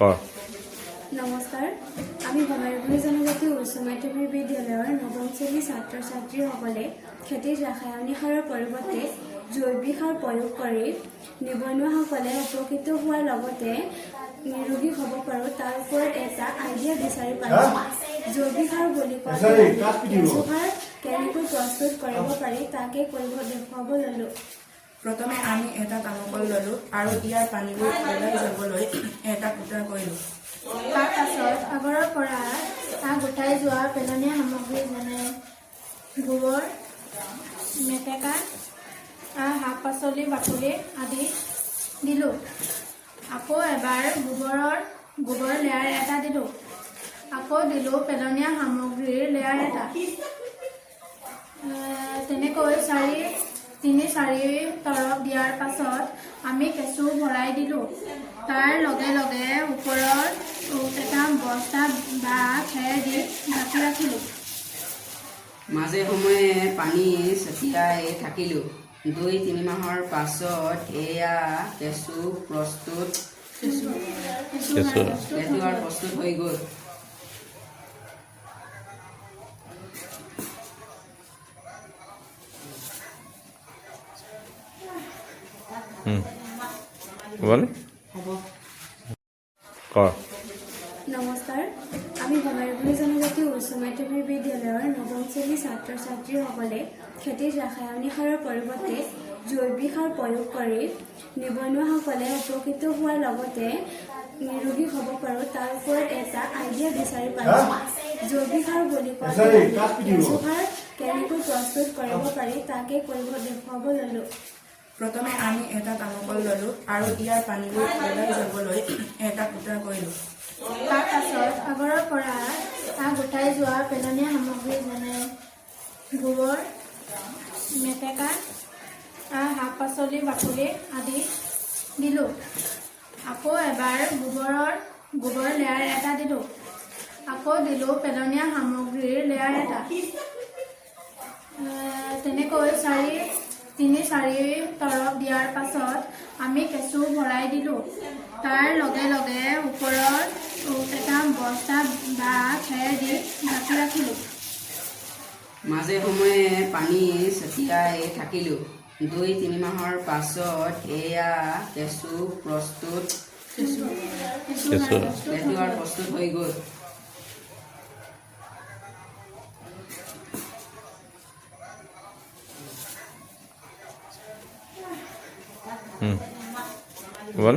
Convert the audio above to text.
নমস্কাৰ, আমি বঙাইগাঁও জনজাতি উচ্চ মাধ্যমিক বিদ্যালয়ৰ নৱম শ্ৰেণীৰ ছাত্ৰ ছাত্ৰীসকলে খেতিত ৰাসায়নিক সাৰৰ পৰিৱৰ্তে জৈৱিক সাৰ প্ৰয়োগ কৰি নিবনুৱাসকলে উপকৃত হোৱাৰ লগতে নিৰোগী হ'ব পাৰোঁ তাৰ ওপৰত এটা আইডিয়া বিচাৰি পাইছোঁ। জৈৱিক সাৰ বুলি ক'লে কেঁচু সাৰ কেনেকৈ প্ৰস্তুত কৰিব পাৰি তাকে দেখুৱাব ল'লোঁ। প্ৰথমে আমি এটা তামোল ল'লোঁ আৰু ইয়াৰ পানীবোৰ ওলাই যাবলৈ এটা ফুটা কৰিলোঁ। তাৰ পাছত আগৰৰ পৰা গোটাই যোৱা পেলনীয়া সামগ্ৰী যেনে গোবৰ, মেটেকা, শাক পাচলি বাকলি আদি দিলোঁ। আকৌ এবাৰ গোবৰ লেয়াৰ এটা দিলোঁ। আকৌ দিলোঁ পেলনীয়া সামগ্ৰীৰ লেয়াৰ এটা। তেনেকৈ 3-4 তৰপ দিয়াৰ পাছত আমি কেঁচু ভৰাই দিলোঁ। তাৰ লগে লগে ওপৰত এটা বস্তা বা খেৰ দি ঢাকি ৰাখিলোঁ। মাজে সময়ে পানী ছটিয়াই থাকিলোঁ। 2-3 মাহৰ পাছত এয়া কেঁচু প্ৰস্তুত হৈ গ'ল। নমস্কাৰ, আমি বঙাইগাঁও জনজাতি উচ্চ মাধ্যমিক বিদ্যালয়ৰ নৱম শ্ৰেণীৰ ছাত্ৰ ছাত্ৰীসকলে খেতিত ৰাসায়নিক সাৰৰ পৰিৱৰ্তে জৈৱিক সাৰ প্ৰয়োগ কৰি নিবনুৱাসকলে উপকৃত হোৱাৰ লগতে নিৰোগী হ'ব পাৰোঁ তাৰ ওপৰত এটা আইডিয়া বিচাৰি পাইছোঁ। জৈৱিক সাৰ বুলি ক'লে কেঁচু সাৰ কেনেকৈ প্ৰস্তুত কৰিব পাৰি তাকে দেখুৱাব ল'লোঁ। প্ৰথমে আমি এটা তামোল ল'লোঁ আৰু ইয়াৰ পানীবোৰ ওলাই যাবলৈ এটা ফুটা কৰিলোঁ। তাৰ পাছত আগৰৰ পৰা গোটাই যোৱা পেলনীয়া সামগ্ৰী যেনে গোবৰ, মেটেকা, শাক পাচলি বাকলি আদি দিলোঁ। আকৌ এবাৰ গোবৰ লেয়াৰ এটা দিলোঁ। আকৌ দিলোঁ পেলনীয়া সামগ্ৰীৰ লেয়াৰ এটা। তেনেকৈ 3-4 তৰপ দিয়াৰ পাছত আমি কেঁচু ভৰাই দিলোঁ। তাৰ লগে লগে ওপৰত এটা বস্তা বা খেৰ দি ঢাকি ৰাখিলোঁ। মাজে সময়ে পানী ছটিয়াই থাকিলোঁ। 2-3 মাহৰ পাছত এয়া কেঁচু প্ৰস্তুত হৈ গ'ল। বল